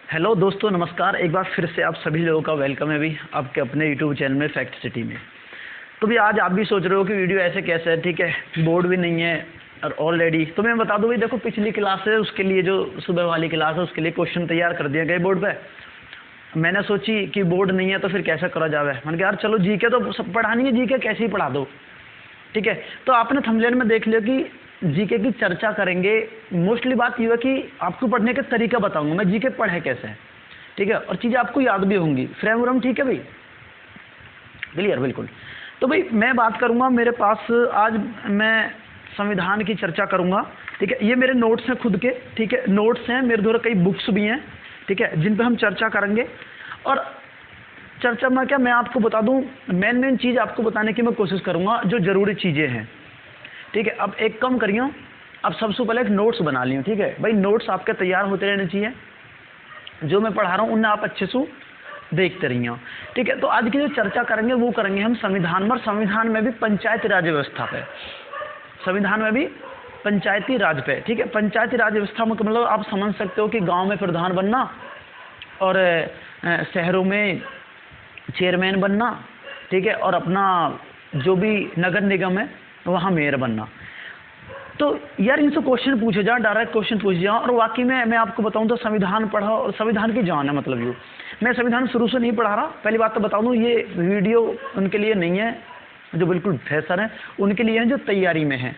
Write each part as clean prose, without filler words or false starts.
Hello दोस्तों, नमस्कार। एक बार फिर से आप सभी लोगों का वेलकम है भी आपके अपने यूट्यूब चैनल में फैक्ट सिटी में। तो भी आज आप भी सोच रहे हो कि वीडियो ऐसे कैसे है, ठीक है, बोर्ड भी नहीं है और ऑलरेडी। तो मैं बता दूं भाई, देखो पिछली क्लास है उसके लिए, जो सुबह वाली क्लास है उसके लिए क्वेश्चन तैयार कर दिए गए बोर्ड पे। मैंने सोची कि बोर्ड नहीं है तो फिर कैसा करा जावे। मैंने कहा यार चलो जीके तो सब पढ़ानी है, जीके कैसे ही पढ़ा दो, ठीक है। तो आपने थंबनेल में देख लिया कि जीके की चर्चा करेंगे। मोस्टली बात यह है कि आपको पढ़ने का तरीका बताऊंगा मैं, जीके पढ़े कैसे, ठीक है, और चीज़ें आपको याद भी होंगी। फ्रेम व्रम ठीक है भाई, क्लियर, बिल्कुल। तो भाई मैं बात करूंगा, मेरे पास आज मैं संविधान की चर्चा करूंगा, ठीक है। ये मेरे नोट्स हैं खुद के, ठीक है, नोट्स हैं मेरे द्वारा, कई बुक्स भी हैं, ठीक है, जिन पे हम चर्चा करेंगे। और चर्चा में क्या मैं आपको बता दूं, मेन चीज़ आपको बताने की मैं कोशिश करूंगा, जो ज़रूरी चीज़ें हैं, ठीक है। अब एक कम करियो, अब सबसे पहले एक नोट्स बना लियो, ठीक है भाई। नोट्स आपके तैयार होते रहने चाहिए, जो मैं पढ़ा रहा हूँ उन्हें आप अच्छे से देखते रहिए, ठीक है। तो आज की जो चर्चा करेंगे वो करेंगे हम संविधान में, और संविधान में भी पंचायती राज व्यवस्था पे, संविधान में भी पंचायती राज पे, ठीक है। पंचायती राज व्यवस्था में मतलब आप समझ सकते हो कि गांव में प्रधान बनना और शहरों में चेयरमैन बनना, ठीक है, और अपना जो भी नगर निगम है वहाँ मेयर बनना। तो यार इनसे क्वेश्चन पूछे जाओ, डायरेक्ट क्वेश्चन पूछ जाओ। और वाकई में मैं आपको बताऊं तो संविधान पढ़ा और संविधान की जान है, मतलब यूँ मैं संविधान शुरू से नहीं पढ़ा रहा। पहली बात तो बता दूं, ये वीडियो उनके लिए नहीं है जो बिल्कुल फ्रेशर हैं, उनके लिए है जो तैयारी में है।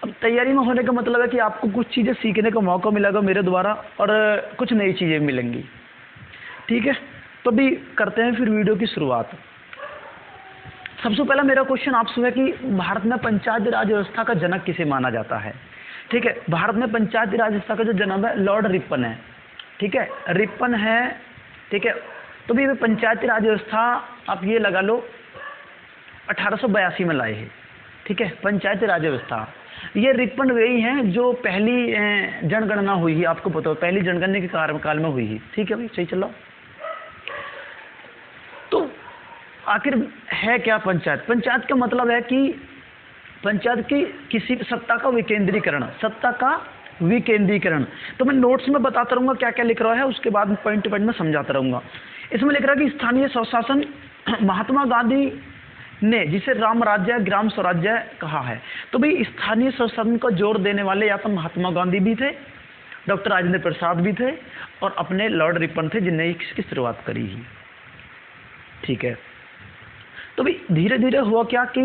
अब तैयारी में होने का मतलब है कि आपको कुछ चीज़ें सीखने का मौका मिलेगा मेरे द्वारा, और कुछ नई चीज़ें मिलेंगी, ठीक है। तो भी करते हैं फिर वीडियो की शुरुआत। सबसे पहला मेरा क्वेश्चन आपसे है कि भारत में पंचायती राज व्यवस्था का जनक किसे माना जाता है, ठीक है। भारत में पंचायती राज व्यवस्था का जो जनक है लॉर्ड रिपन है, ठीक है, रिपन है, ठीक है। तो भी पंचायती राज व्यवस्था आप ये लगा लो 1882 में लाए हैं, ठीक है। पंचायती राज व्यवस्था ये रिपन वही हैं जो पहली जनगणना हुई है, आपको पता हो पहली जनगणना के कार्यकाल में हुई है, ठीक है भाई, सही चलो। तो आखिर है क्या पंचायत? पंचायत का मतलब है कि पंचायत की किसी सत्ता का विकेंद्रीकरण, सत्ता का विकेंद्रीकरण। तो मैं नोट्स में बताता रहूंगा क्या क्या लिख रहा है, उसके बाद पॉइंट टू पॉइंट में समझाता रहूंगा। इसमें लिख रहा है कि स्थानीय स्वशासन महात्मा गांधी ने जिसे राम राज्य ग्राम स्वराज्य कहा है। तो भाई स्थानीय स्वशासन को जोर देने वाले या तो महात्मा गांधी भी थे, डॉक्टर राजेंद्र प्रसाद भी थे, और अपने लॉर्ड रिपन थे जिनने इसकी शुरुआत करी ही, ठीक है। तो भाई धीरे धीरे हुआ क्या कि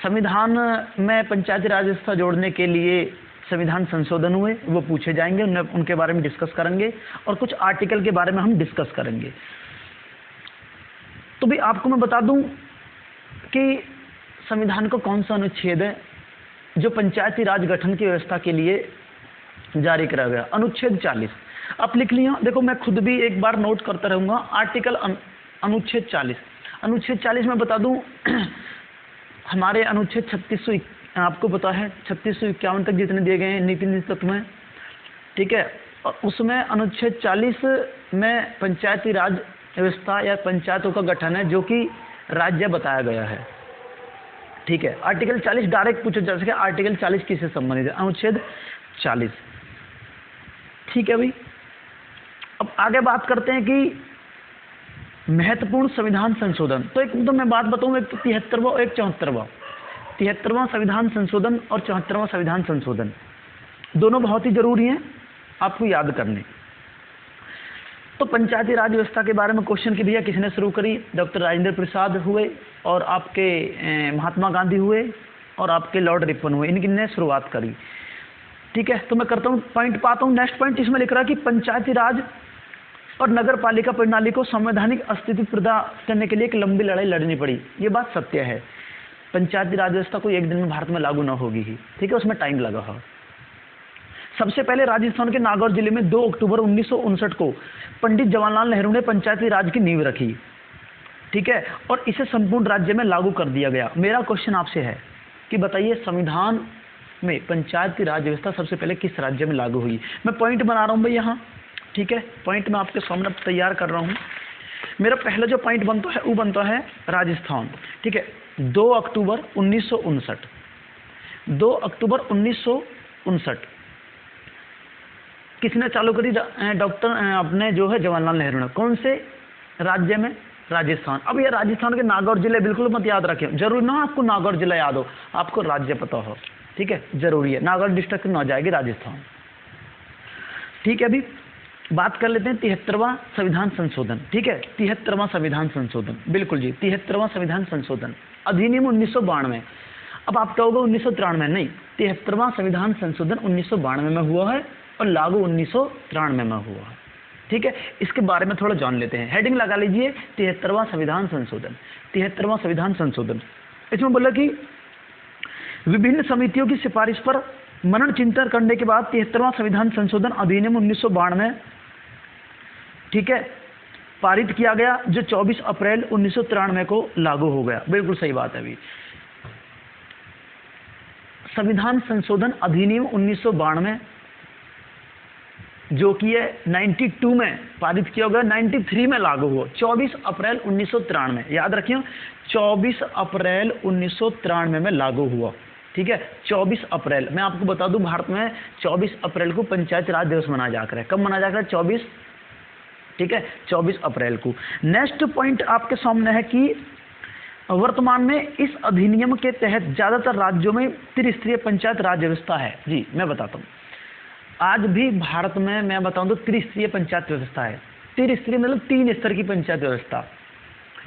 संविधान में पंचायती राज व्यवस्था जोड़ने के लिए संविधान संशोधन हुए, वो पूछे जाएंगे, उनके बारे में डिस्कस करेंगे, और कुछ आर्टिकल के बारे में हम डिस्कस करेंगे। तो भाई आपको मैं बता दूं कि संविधान का कौन सा अनुच्छेद है जो पंचायती राज गठन की व्यवस्था के लिए जारी करा गया। अनुच्छेद 40 आप लिख लिया, देखो मैं खुद भी एक बार नोट करता रहूंगा। आर्टिकल अनुच्छेद 40, अनुच्छेद 40 में बता दूं हमारे अनुच्छेद 3600 आपको पता है 3651 तक जितने दिए गए हैं नीति तत्व में, ठीक है। और उसमें अनुच्छेद 40 में पंचायती राज व्यवस्था या पंचायतों का गठन है जो कि राज्य बताया गया है, ठीक है। आर्टिकल 40 डायरेक्ट पूछा जा सके, आर्टिकल 40 किससे संबंधित है? अनुच्छेद 40, ठीक है भाई। अब आगे बात करते हैं कि महत्वपूर्ण संविधान संशोधन। तो एक तो मैं बात बताऊं, एक 73वां और एक 74वां, 73वां संविधान संशोधन और 74वां संविधान संशोधन दोनों बहुत ही जरूरी हैं आपको याद करने। तो पंचायती राज व्यवस्था के बारे में क्वेश्चन की भैया किसने शुरू करी? डॉक्टर राजेंद्र प्रसाद हुए, और आपके महात्मा गांधी हुए, और आपके लॉर्ड रिपन हुए, इनकी ने शुरुआत करी, ठीक है। तो मैं करता हूँ पॉइंट पाता हूँ। नेक्स्ट पॉइंट इसमें लिख रहा है कि पंचायती राज और नगर पालिका प्रणाली को संवैधानिक अस्तित्व प्रदान करने के लिए एक लंबी लड़ाई लड़नी पड़ी। ये बात सत्य है, पंचायती राज व्यवस्था कोई एक दिन में भारत में लागू न होगी ही, ठीक है, उसमें टाइम लगा है। सबसे पहले राजस्थान के नागौर जिले में 2 अक्टूबर 1959 को पंडित जवाहरलाल नेहरू ने पंचायती राज की नींव रखी, ठीक है, और इसे संपूर्ण राज्य में लागू कर दिया गया। मेरा क्वेश्चन आपसे है कि बताइए संविधान में पंचायती राज व्यवस्था सबसे पहले किस राज्य में लागू हुई? मैं पॉइंट बना रहा हूँ भाई यहाँ, ठीक है, पॉइंट मैं आपके सामने तैयार कर रहा हूँ। मेरा पहला जो पॉइंट बनता है वो बनता है राजस्थान, ठीक है। 2 अक्टूबर 1959, 2 अक्टूबर 1959 किसने चालू करी? डॉक्टर अपने जो है जवाहरलाल नेहरू ने। कौन से राज्य में? राजस्थान। अब ये राजस्थान के नागौर जिले बिल्कुल मत याद रखें, जरूरी ना आपको नागौर जिला याद हो, आपको राज्य पता हो, ठीक है, जरूरी है। नागौर डिस्ट्रिक्ट में आ जाएगी राजस्थान, ठीक है। अभी बात कर लेते हैं 73वां संविधान संशोधन, ठीक है, 73वां संविधान संशोधन, बिल्कुल जी, 73वां संविधान संशोधन अधिनियम 1992। अब आप कहोगे 1993, नहीं, 73वां संविधान संशोधन 1992 में हुआ है और लागू 1993 में हुआ है, ठीक है। इसके बारे में थोड़ा जान लेते हैं। हेडिंग लगा लीजिए 73वां संविधान संशोधन। 73वां संविधान संशोधन, इसमें बोला कि विभिन्न समितियों की सिफारिश पर मनन चिंतन करने के बाद 73वां संविधान संशोधन अधिनियम 1992, ठीक है, पारित किया गया, जो 24 अप्रैल 1993 को लागू हो गया। बिल्कुल सही बात है। अभी संविधान संशोधन अधिनियम 1992 जो कि है 92 में पारित किया गया, 93 में लागू हुआ, 24 अप्रैल 1993, याद रखिए 24 अप्रैल 1993 में लागू हुआ, ठीक है। 24 अप्रैल, मैं आपको बता दूं भारत में 24 अप्रैल को पंचायत राज दिवस मनाया जाकर है। कब मनाया जाकर है? 24, ठीक है, 24 अप्रैल को। नेक्स्ट पॉइंट आपके सामने है कि वर्तमान में इस अधिनियम के तहत ज्यादातर राज्यों में त्रिस्तरीय पंचायत राज व्यवस्था है। जी मैं बताता हूँ, आज भी भारत में मैं बताऊं तो त्रिस्तरीय पंचायत व्यवस्था है। त्रिस्तरीय मतलब 3 स्तर की पंचायत व्यवस्था।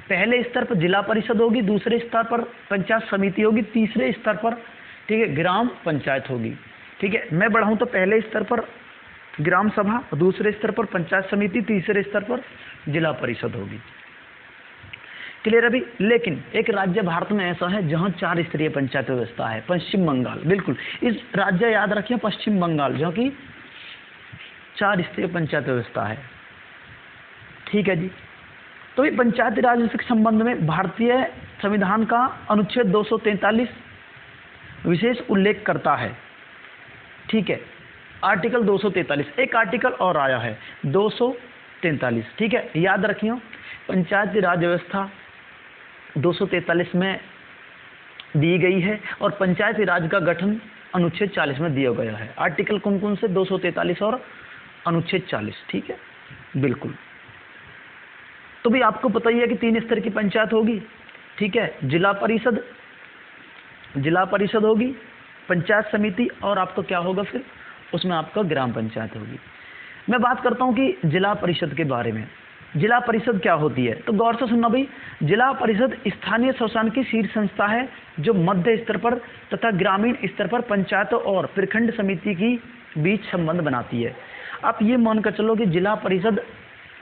पहले स्तर पर जिला परिषद होगी, दूसरे स्तर पर पंचायत समिति होगी, तीसरे स्तर पर, ठीक है, ग्राम पंचायत होगी, ठीक है। मैं बढ़ाऊं तो पहले स्तर पर ग्राम सभा, दूसरे स्तर पर पंचायत समिति, तीसरे स्तर पर जिला परिषद होगी। क्लियर अभी? लेकिन एक राज्य भारत में ऐसा है जहां 4 स्तरीय पंचायत व्यवस्था है, पश्चिम बंगाल। बिल्कुल, इस राज्य याद रखिए पश्चिम बंगाल, जो कि 4 स्तरीय पंचायत व्यवस्था है, ठीक है जी। तो ये पंचायती राज व्यवस्था के संबंध में भारतीय संविधान का अनुच्छेद 243 विशेष उल्लेख करता है, ठीक है। आर्टिकल 243, एक आर्टिकल और आया है 243, ठीक है, याद रखिए पंचायती राज व्यवस्था 243 में दी गई है और पंचायती राज का गठन अनुच्छेद 40 में दिया गया है। आर्टिकल कौन कौन से? 243 और अनुच्छेद 40, ठीक है, बिल्कुल। तो भी आपको पता ही है कि 3 स्तर की पंचायत होगी, ठीक है, जिला परिषद होगी, पंचायत समिति, और आपका क्या होगा फिर उसमें आपका ग्राम पंचायत होगी। मैं बात करता हूं कि जिला परिषद के बारे में। जिला परिषद क्या होती है? तो गौर से सुनना भाई, जिला परिषद स्थानीय शासन की शीर्ष संस्था है जो मध्य स्तर पर तथा ग्रामीण स्तर पर पंचायतों और प्रखंड समिति की बीच संबंध बनाती है। आप ये मानकर चलो कि जिला परिषद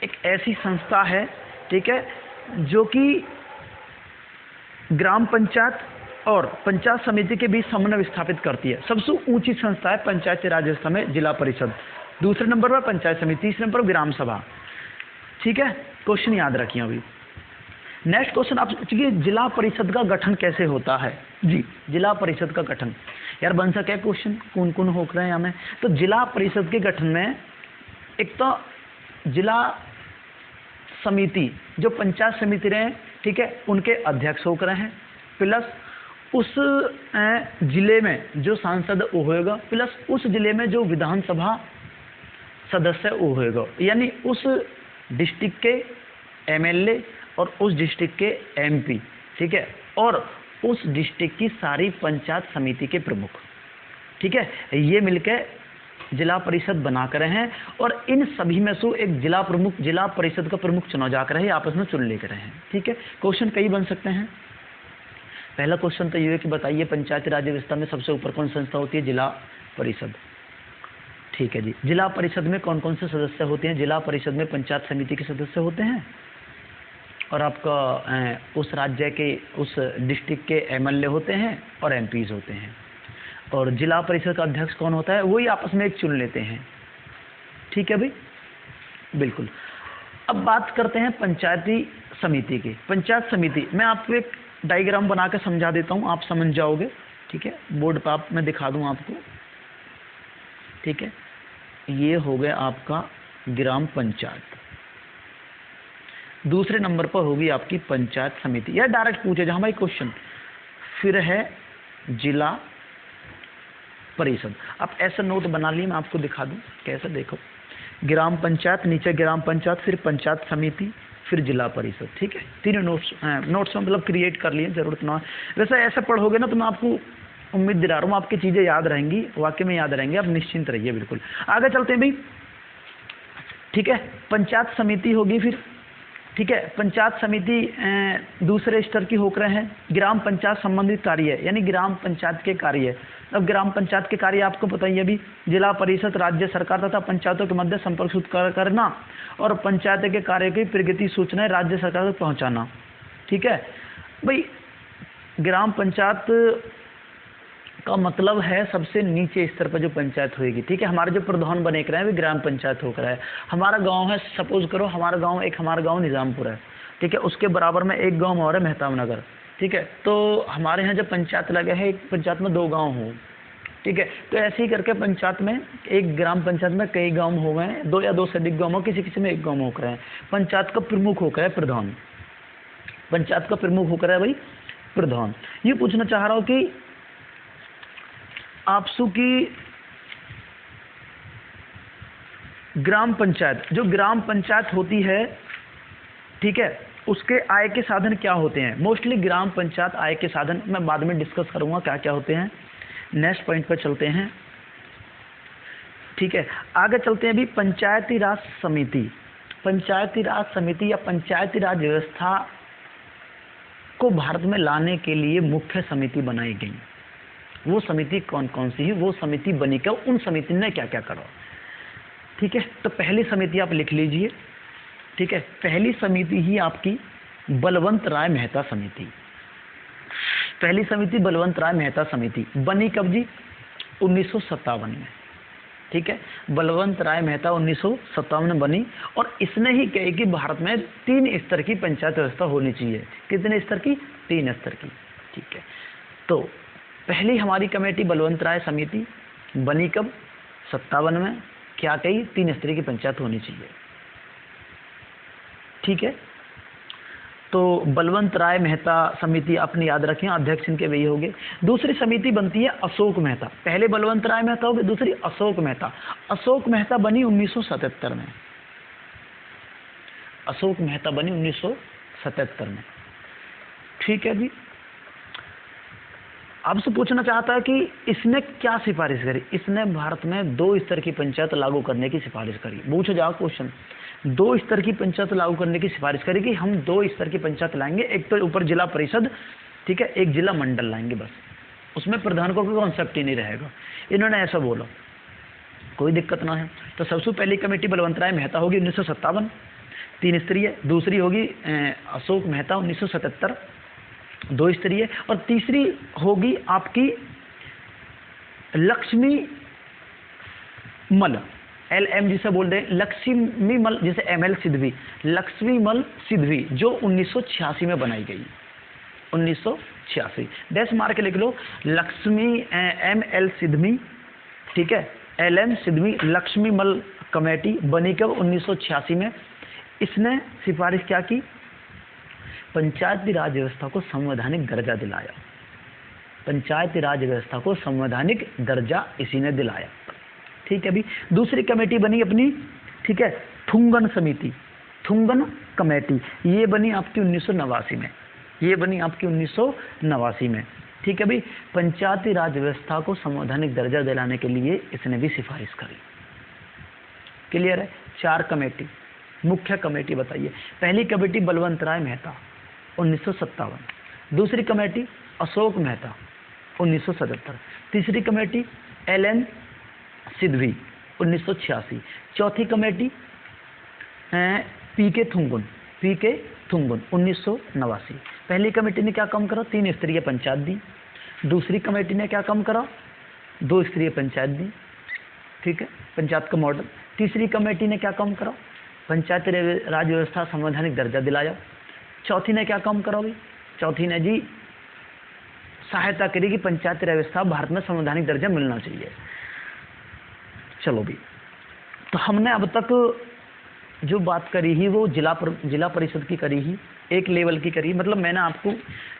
एक ऐसी संस्था है, ठीक है, जो कि ग्राम पंचायत और पंचायत समिति के बीच समन्वय स्थापित करती है। सबसे ऊंची संस्था है पंचायती राज व्यवस्था में जिला परिषद, दूसरे नंबर पर पंचायत समिति, तीसरे नंबर पर ग्राम सभा, ठीक है। क्वेश्चन याद रखिए। अभी नेक्स्ट क्वेश्चन आप सोचिए, जिला परिषद का गठन कैसे होता है? जी, जिला परिषद का गठन यार बन सके क्वेश्चन, कौन कौन हो रहे हैं हमें? तो जिला परिषद के गठन में एक तो जिला समिति, जो पंचायत समिति रहे, ठीक है, उनके अध्यक्ष हो रहे हैं, प्लस उस जिले में जो सांसद होएगा, प्लस उस जिले में जो विधानसभा सदस्य होएगा, यानी उस डिस्ट्रिक्ट के एमएलए और उस डिस्ट्रिक्ट के एमपी, ठीक है, और उस डिस्ट्रिक्ट की सारी पंचायत समिति के प्रमुख, ठीक है, ये मिलकर जिला परिषद बनाकर हैं। और इन सभी में से एक जिला परिषद का प्रमुख चुना जाकर है, आपस में चुन लेकर हैं, ठीक है। क्वेश्चन कई बन सकते हैं। पहला क्वेश्चन तो ये है कि बताइए पंचायती राज व्यवस्था में सबसे ऊपर कौन संस्था होती है? जिला परिषद, ठीक है जी। जिला परिषद में कौन कौन से सदस्य होते हैं? जिला परिषद में पंचायत समिति के सदस्य होते हैं और आपका उस राज्य के, उस डिस्ट्रिक्ट के एमएलए होते हैं और एमपीज होते हैं। और जिला परिषद का अध्यक्ष कौन होता है? वही आपस में एक चुन लेते हैं, ठीक है भाई, बिल्कुल। अब बात करते हैं पंचायती समिति की। पंचायत समिति मैं आपको एक डायग्राम बना के समझा देता हूँ, आप समझ जाओगे, ठीक है। बोर्ड पर आप मैं दिखा दूँ आपको, ठीक है। ये हो गया आपका ग्राम पंचायत, दूसरे नंबर पर होगी आपकी पंचायत समिति, या डायरेक्ट पूछे जहां भाई क्वेश्चन, फिर है जिला परिषद। आप ऐसा नोट बना लिए, मैं आपको दिखा दूं कैसे। देखो, ग्राम पंचायत, नीचे ग्राम पंचायत, फिर पंचायत समिति, फिर जिला परिषद। ठीक है, तीनों नोट्स में मतलब क्रिएट कर लिए, जरूरत ना। वैसे ऐसे पढ़ोगे ना तो मैं आपको उम्मीद दिला रहा हूँ आपकी चीज़ें याद रहेंगी, वाकई में याद रहेंगी, आप निश्चिंत रहिए बिल्कुल। आगे चलते हैं भाई। ठीक है, पंचायत समिति होगी फिर। ठीक है, पंचायत समिति दूसरे स्तर की होकर हैं। ग्राम पंचायत संबंधित कार्य, यानी ग्राम पंचायत के कार्य। अब ग्राम पंचायत के कार्य आपको पता ही है अभी, जिला परिषद राज्य सरकार तथा पंचायतों के मध्य संपर्क करना और पंचायत के कार्य की प्रगति सूचनाएं राज्य सरकार तक पहुंचाना। ठीक है भाई, ग्राम पंचायत का मतलब है सबसे नीचे स्तर पर जो पंचायत होगी। ठीक है, हमारे जो प्रधान बने कर रहे हैं वे ग्राम पंचायत होकर है। हमारा गांव है, सपोज करो हमारा गांव निजामपुर है। ठीक है, उसके बराबर में एक गांव और है मेहताब नगर। ठीक है, तो हमारे यहाँ जब पंचायत लगे है, एक पंचायत में 2 गाँव हो। ठीक है, तो ऐसे ही करके पंचायत में, एक ग्राम पंचायत में कई गाँव हो गए, 2 या 2 से अधिक गाँव हो, किसी में एक गाँव होकर है। पंचायत का प्रमुख होकर है प्रधान, पंचायत का प्रमुख होकर है भाई प्रधान। ये पूछना चाह रहा हूँ कि आपसू की ग्राम पंचायत, जो ग्राम पंचायत होती है, ठीक है, उसके आय के साधन क्या होते हैं? मोस्टली ग्राम पंचायत आय के साधन मैं बाद में डिस्कस करूंगा क्या क्या होते हैं। नेक्स्ट पॉइंट पर चलते हैं। ठीक है, आगे चलते हैं अभी। पंचायती राज समिति, पंचायती राज समिति या पंचायती राज व्यवस्था को भारत में लाने के लिए मुख्य समिति बनाई गई। वो समिति कौन कौन सी है, वो समिति बनी क्या, उन समिति ने क्या क्या करा। ठीक है, तो पहली समिति आप लिख लीजिए। ठीक है, पहली समिति ही आपकी बलवंत राय मेहता समिति। पहली समिति बलवंत राय मेहता समिति बनी कब जी? 1957 में। ठीक है, बलवंत राय मेहता 1957 में बनी, और इसने ही कही कि भारत में 3 स्तर की पंचायत व्यवस्था होनी चाहिए। कितने स्तर की? 3 स्तर की। ठीक है, तो पहली हमारी कमेटी बलवंत राय समिति बनी कब? 57 में। क्या कही? 3 स्तरीय की पंचायत होनी चाहिए। ठीक है, तो बलवंत राय मेहता समिति आपने याद रखें, अध्यक्ष इनके वही होंगे। दूसरी समिति बनती है अशोक मेहता। पहले बलवंत राय मेहता हो गए, दूसरी अशोक मेहता। अशोक मेहता बनी 1977 में। अशोक मेहता बनी 1977 में। ठीक है जी, आपसे पूछना चाहता है कि इसने क्या सिफारिश करी? इसने भारत में 2 स्तर की पंचायत लागू करने की सिफारिश करी। पूछो जाओ क्वेश्चन, 2 स्तर की पंचायत लागू करने की सिफारिश करी कि हम 2 स्तर की पंचायत लाएंगे, एक तो ऊपर जिला परिषद, ठीक है, एक जिला मंडल लाएंगे बस, उसमें प्रधान को कोई कॉन्सेप्ट ही नहीं रहेगा। इन्होंने ऐसा बोला, कोई दिक्कत ना है। तो सबसे पहली कमेटी बलवंत राय मेहता होगी 1957, 3 स्तरीय। दूसरी होगी अशोक मेहता 1977, 2 स्तरीय। और तीसरी होगी आपकी लक्ष्मी मल, LM जिसे बोल रहे हैं, लक्ष्मी मल, जिसे ML सिद्धवी, लक्ष्मी मल सिद्धवी, जो 1986 में बनाई गई। 1986 डैश मार के लिख लो, लक्ष्मी ML सिद्धवी, ठीक है, LM सिद्धवी लक्ष्मी मल कमेटी बनी कब? 1986 में। इसने सिफारिश क्या की? पंचायती राज व्यवस्था को संवैधानिक दर्जा दिलाया। पंचायती राज व्यवस्था को संवैधानिक दर्जा इसी ने दिलाया। ठीक है, अभी दूसरी कमेटी बनी अपनी, ठीक है, थुंगन समिति, थुंगन कमेटी। ये बनी आपकी 1989 में। ये बनी आपकी 1989 में। ठीक है भाई, पंचायती राज व्यवस्था को संवैधानिक दर्जा दिलाने के लिए इसने भी सिफारिश करी। क्लियर है? 4 कमेटी, मुख्य कमेटी बताइए। पहली कमेटी बलवंत राय मेहता 1957, दूसरी कमेटी अशोक मेहता 1977, तीसरी कमेटी LN सिद्धवी 1986, चौथी कमेटी PK थुंगन 1989। पहली कमेटी ने क्या काम करा? 3 स्तरीय पंचायत दी। दूसरी कमेटी ने क्या काम करा? 2 स्तरीय पंचायत दी। ठीक है, पंचायत का मॉडल। तीसरी कमेटी ने क्या काम करा? पंचायत राज व्यवस्था संवैधानिक दर्जा दिलाया। चौथी ने क्या काम करा भाई? चौथी ने जी सहायता करी कि पंचायत व्यवस्था भारत में संवैधानिक दर्जा मिलना चाहिए। चलो भी, तो हमने अब तक जो बात करी ही वो जिला परिषद की करी ही, एक लेवल की करी। मतलब मैंने आपको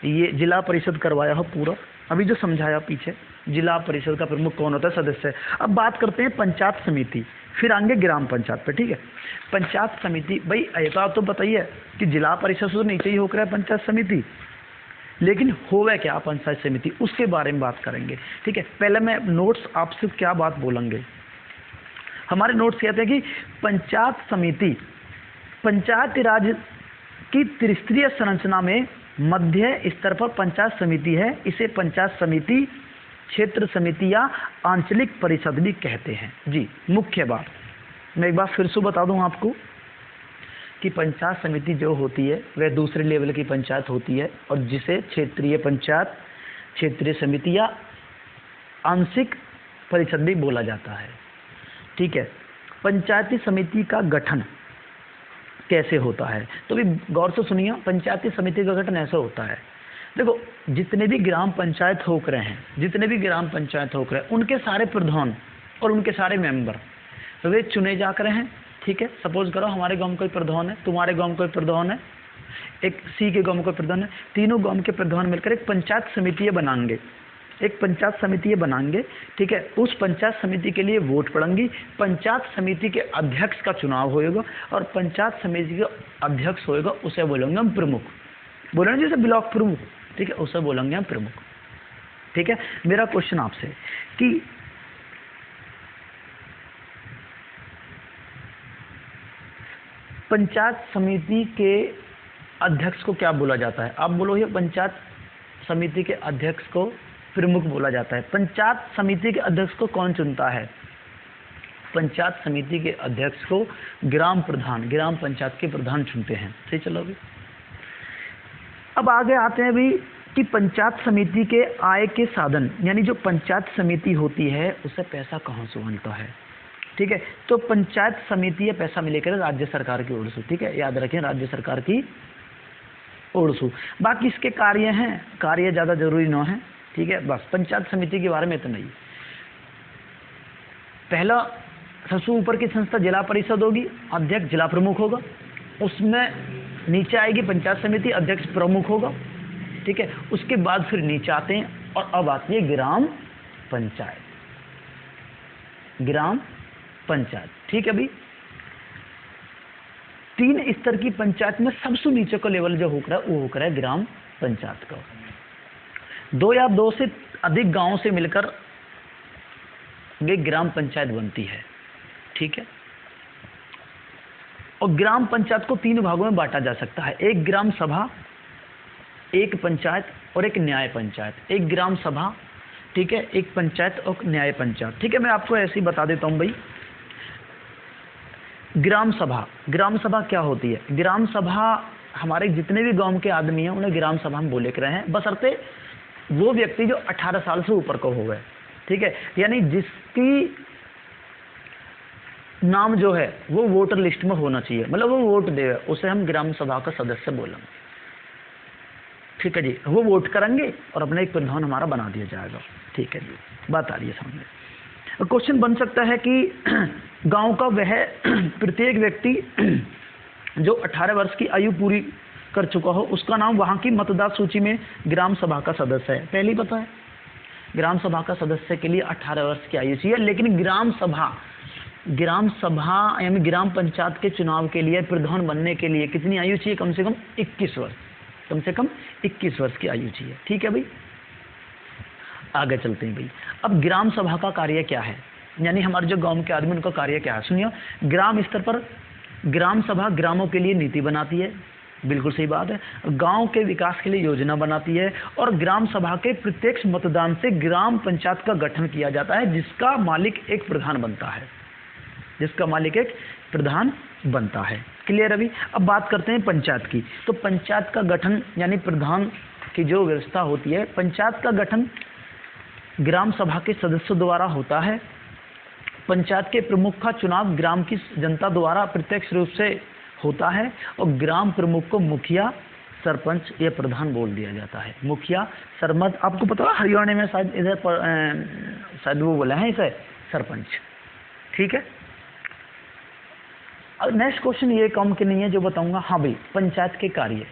ये जिला परिषद करवाया हो पूरा, अभी जो समझाया पीछे, जिला परिषद का प्रमुख कौन होता है, सदस्य। अब बात करते हैं पंचायत समिति, फिर आएंगे ग्राम पंचायत पे, ठीक है। पंचायत समिति, भाई ऐसा तो बताइए कि जिला परिषद से तो नीचे ही होकर है पंचायत समिति, लेकिन होवे क्या पंचायत समिति, उसके बारे में बात करेंगे, ठीक है। पहले मैं नोट्स आपसे क्या बात बोलेंगे, हमारे नोट्स कहते हैं कि पंचायत समिति पंचायत राज की त्रिस्तरीय संरचना में मध्य स्तर पर पंचायत समिति है। इसे पंचायत समिति, क्षेत्र समिति या आंचलिक परिषद भी कहते हैं। जी, मुख्य बात मैं एक बार फिर से बता दूं आपको कि पंचायत समिति जो होती है वह दूसरे लेवल की पंचायत होती है, और जिसे क्षेत्रीय पंचायत, क्षेत्रीय समिति या आंशिक परिषद भी बोला जाता है, ठीक है। पंचायती समिति का गठन कैसे होता है, तो भी गौर से सुनिए। पंचायती समिति का गठन ऐसा होता है, देखो जितने भी ग्राम पंचायत हो रहे हैं, जितने भी ग्राम पंचायत हो रहे हैं, उनके सारे प्रधान और उनके सारे मेंबर तो वे चुने जाकर हैं, ठीक है। सपोज करो हमारे गांव में कोई प्रधान है, तुम्हारे गांव में कोई प्रधान है, एक सी के गांव में कोई प्रधान है, तीनों गांव के प्रधान मिलकर एक पंचायत समिति बनाएंगे, एक पंचायत समिति बनाएंगे, ठीक है। उस पंचायत समिति के लिए वोट पड़ेंगी, पंचायत समिति के अध्यक्ष का चुनाव होएगा, और पंचायत समिति का अध्यक्ष होएगा उसे बोलेंगे हम प्रमुख, बोलेंगे जैसे ब्लॉक प्रमुख, ठीक है, उसे बोलेंगे हम प्रमुख, ठीक है। मेरा क्वेश्चन आपसे कि पंचायत समिति के अध्यक्ष को क्या बोला जाता है, आप बोलो ये पंचायत समिति के अध्यक्ष को प्रमुख बोला जाता है। पंचायत समिति के अध्यक्ष को कौन चुनता है, पंचायत समिति के अध्यक्ष को ग्राम प्रधान, ग्राम पंचायत के प्रधान चुनते हैं, सही। चलो अभी अब आगे आते हैं भी कि पंचायत समिति के आय के साधन, यानी जो पंचायत समिति होती है उसे पैसा कहाँ से मिलता है, ठीक है। तो पंचायत समिति ये पैसा मिलेगा राज्य सरकार की ओर से, ठीक है, याद रखें राज्य सरकार की ओर से। बाकी इसके कार्य हैं, कार्य ज़्यादा जरूरी न है, ठीक है। बस पंचायत समिति के बारे में इतना ही। पहला सबसे ऊपर की संस्था जिला परिषद होगी, अध्यक्ष जिला प्रमुख होगा, उसमें नीचे आएगी पंचायत समिति, अध्यक्ष प्रमुख होगा, ठीक है। उसके बाद फिर नीचे आते हैं और अब आती है ग्राम पंचायत, ग्राम पंचायत, ठीक है। अभी 3 स्तर की पंचायत में सबसे नीचे का लेवल जो होकर है वो होकर है ग्राम पंचायत का। 2 या 2 से अधिक गांवों से मिलकर ये ग्राम पंचायत बनती है, ठीक है। और ग्राम पंचायत को 3 भागों में बांटा जा सकता है, एक ग्राम सभा, एक पंचायत और एक न्याय पंचायत। एक ग्राम सभा, ठीक है, एक पंचायत और न्याय पंचायत, ठीक है। मैं आपको ऐसे ही बता देता हूं भाई। ग्राम सभा, ग्राम सभा क्या होती है, ग्राम सभा हमारे जितने भी गांव के आदमी हैं उन्हें ग्राम सभा हम बोले कर रहे हैं, बशर्ते वो व्यक्ति जो 18 साल से ऊपर का हो गए, ठीक है। यानी जिसकी नाम जो है वो वोटर लिस्ट में होना चाहिए, मतलब वो वोट दे, उसे हम ग्राम सभा का सदस्य बोलेंगे, ठीक है जी। वो वोट करेंगे और अपने एक प्रधान हमारा बना दिया जाएगा, ठीक है जी। बात आ रही है सामने। क्वेश्चन बन सकता है कि गांव का वह प्रत्येक व्यक्ति जो 18 वर्ष की आयु पूरी कर चुका हो उसका नाम वहां की मतदाता सूची में ग्राम सभा का सदस्य है। पहले ही पता है ग्राम सभा का सदस्य के लिए 18 वर्ष की आयु चाहिए, लेकिन ग्राम सभा यानी ग्राम पंचायत के चुनाव के लिए प्रधान बनने के लिए कितनी आयु चाहिए, कम से कम 21 वर्ष, कम से कम 21 वर्ष की आयु चाहिए, ठीक है भाई। आगे चलते हैं भाई। अब ग्राम सभा का कार्य क्या है, यानी हमारे जो गांव के आदमी उनका कार्य क्या है, सुनिए। ग्राम स्तर पर ग्राम सभा ग्रामों के लिए नीति बनाती है, बिल्कुल सही बात है, गांव के विकास के लिए योजना बनाती है, और ग्राम सभा के प्रत्यक्ष मतदान से ग्राम पंचायत का गठन किया जाता है, जिसका मालिक एक प्रधान बनता है, जिसका मालिक एक प्रधान बनता है। क्लियर अभी। अब बात करते हैं पंचायत की। तो पंचायत का गठन यानी प्रधान की जो व्यवस्था होती है, पंचायत का गठन ग्राम सभा के सदस्यों द्वारा होता है। पंचायत के प्रमुख का चुनाव ग्राम की जनता द्वारा प्रत्यक्ष रूप से होता है, और ग्राम प्रमुख को मुखिया, सरपंच या प्रधान बोल दिया जाता है। मुखिया, सरपंच, आपको पता है हरियाणा में शायद इधर शायद वो बोला है इसे सरपंच, ठीक है। अब नेक्स्ट क्वेश्चन ये कम के नहीं है जो बताऊंगा। हाँ भाई, पंचायत के कार्य,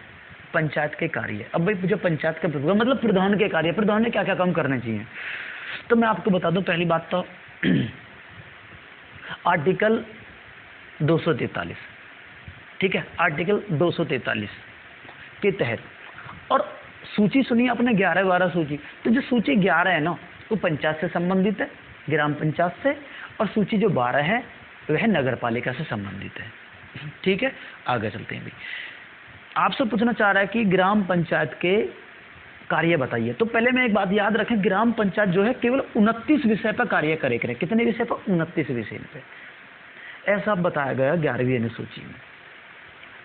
पंचायत के कार्य। अब भाई जो पंचायत का प्रधान मतलब प्रधान के कार्य, प्रधान ने क्या क्या काम करने चाहिए, तो मैं आपको बता दूं। पहली बात तो आर्टिकल 243, ठीक है, आर्टिकल 243 के तहत, और सूची सुनिए आपने 11-12 सूची। तो जो सूची 11 है ना वो पंचायत से संबंधित है, ग्राम पंचायत से, और सूची जो 12 है वह नगर पालिका से संबंधित है। ठीक है, आगे चलते हैं। भी आपसे पूछना चाह रहा है कि ग्राम पंचायत के कार्य बताइए। तो पहले मैं एक बात याद रखें, ग्राम पंचायत जो है केवल 29 विषय पर कार्य करें। कितने विषय पर? 29 विषय पे। ऐसा बताया गया 11वीं अनुसूची में।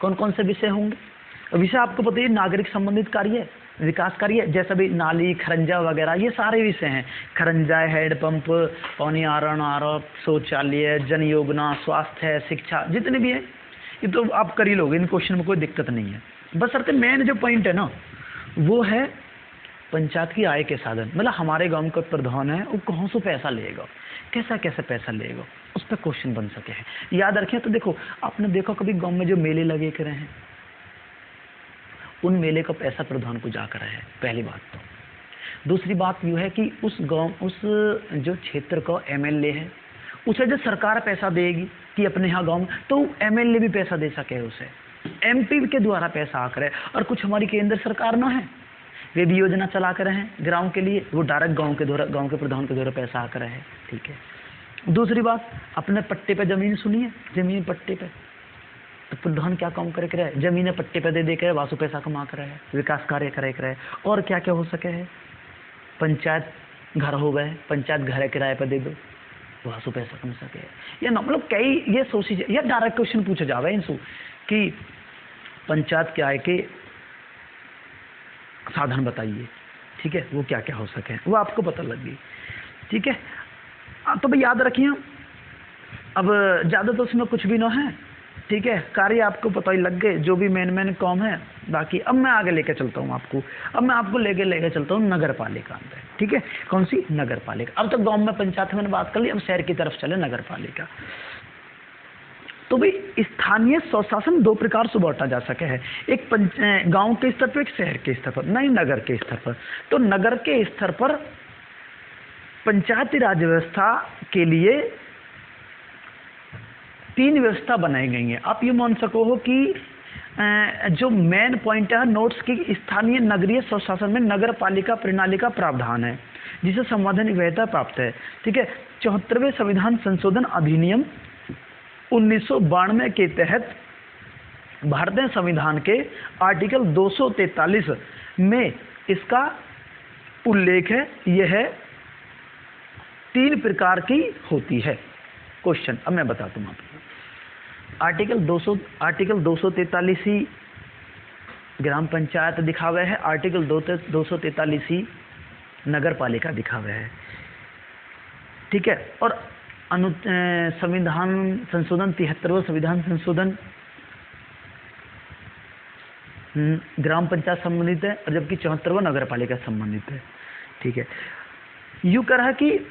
कौन कौन से विषय होंगे? विषय आपको पता है, नागरिक संबंधित कार्य, विकास कार्य, जैसा भी नाली, खरंजा वगैरह, ये सारे विषय हैं। खरंजा, हैंडपंप, पानी आरण आरोप, शौचालय, जन योजना, स्वास्थ्य, शिक्षा, जितने भी है ये तो आप कर ही लोगे, इन क्वेश्चन में कोई दिक्कत नहीं है। बस अर्थ मेन जो पॉइंट है ना वो है पंचायत की आय के साधन। मतलब हमारे गांव का प्रधान है, वो कहाँ से पैसा लेगा, कैसा कैसे पैसा लेगा, उस पर क्वेश्चन बन सके हैं। याद रखें। तो देखो, आपने देखा कभी गांव में जो मेले लगे कर रहे हैं, उन मेले का पैसा प्रधान को जाकर है, पहली बात तो। दूसरी बात यह है कि उस गांव, उस जो क्षेत्र का एमएलए है, उसे जो सरकार पैसा देगी कि अपने यहाँ गांव, तो एमएलए भी पैसा दे सके उसे, एमपी के द्वारा पैसा आकर है। और कुछ हमारी केंद्र सरकार ना है, वे भी योजना चला कर हैं ग्राम के लिए, वो डायरेक्ट गांव के प्रधान के द्वारा पैसा आकर है। ठीक है। दूसरी बात, अपने पट्टे पे जमीन सुनिए, जमीन पट्टे पे, तो प्रधान क्या काम करे करे? जमीन पट्टे पे दे दे कर वासु पैसा कमा कर है, विकास कार्य करे करे। और क्या क्या हो सके है? पंचायत घर हो गए, पंचायत घर किराए पर दे दो, वासु पैसा कम सके। या ना मतलब कई ये सोची, या डायरेक्ट क्वेश्चन पूछा जावे इनसे कि पंचायत के आय के साधन बताइए। ठीक है, वो क्या क्या हो सके, वो आपको पता लग गई। ठीक है, तो भाई याद रखिए, अब ज़्यादा तो उसमें कुछ भी ना है। ठीक है, कार्य आपको पता ही लग गए, जो भी मेन काम है। बाकी अब मैं आगे लेके चलता हूँ आपको। अब मैं आपको लेके चलता हूँ नगर पालिका में। ठीक है, कौन सी? नगर पालिका। अब तक गाँव में पंचायत में बात कर ली, अब शहर की तरफ चले, नगर पालिका। तो भाई स्थानीय स्वशासन 2 प्रकार से बांटा जा सके है, एक गांव के स्तर पर, एक शहर के स्तर पर, नहीं नगर के स्तर पर। तो नगर के स्तर पर पंचायती राज व्यवस्था के लिए 3 व्यवस्था बनाई गई है। आप ये मान सको हो कि जो मेन पॉइंट है नोट्स की, स्थानीय नगरीय स्वशासन में नगर पालिका प्रणाली का प्रावधान है जिसे संवैधानिक वैधता प्राप्त है। ठीक है, 74वें संविधान संशोधन अधिनियम 1992 के तहत भारतीय संविधान के आर्टिकल 243 में इसका उल्लेख है। यह 3 प्रकार की होती है। क्वेश्चन अब मैं बताता हूँ आपको। आर्टिकल 243 ही ग्राम पंचायत दिखा हुआ है, आर्टिकल 243 ही नगर पालिका दिखा हुआ है। ठीक है, और संविधान संशोधन 73वां संविधान संशोधन ग्राम पंचायत संबंधित है, और जबकि 74वां नगर पालिका संबंधित है। ठीक है, यूं कर रहा है कि